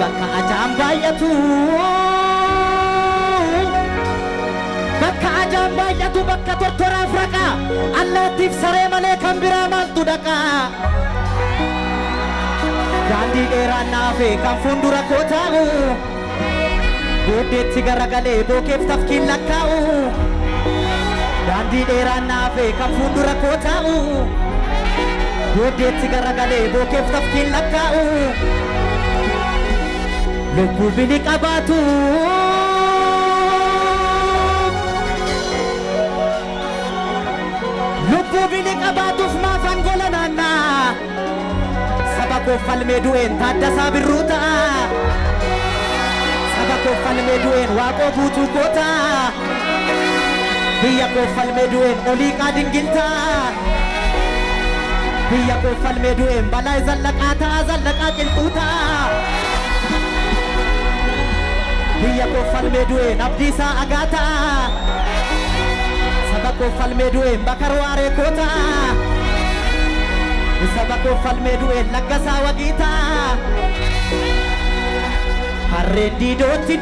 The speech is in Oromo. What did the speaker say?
bakka ajaan baay'atu bakka ajaan baay'atu bakka tortoraaf raqa allaattiif saree malee kan biraa maaltu dhaqa daandii dheeraan naafe kan fuuldura koo taa'u booddeetti garagalee bookeef tafkiin lakkaa'u daandii dheeraan naafe kan fuuldura koo taa'u booddeetti garagalee bookeef tafkiin lakkaa'u lubbuu bini qabaatu lubbuu bini qabaatuuf maaf angola naannaa saba koo falmee du'een Taaddasaa Birruu ta'a saba koo falmee du'een Waaqoo Guutuu goota biyya koo falmee du'een Oliiqaa Dingiltaa biyya koo falmee du'een Balaay Zallaqaa ta'a Zallaqaa Qilxuu ta'a biyya koo falmee du'een Abdiisaa Agaa ta'a saba koo falmee du'een Bakar Waaree koo ta'a saba koo falmee du'een Laggasaa Wagii ta'a harreen diidootti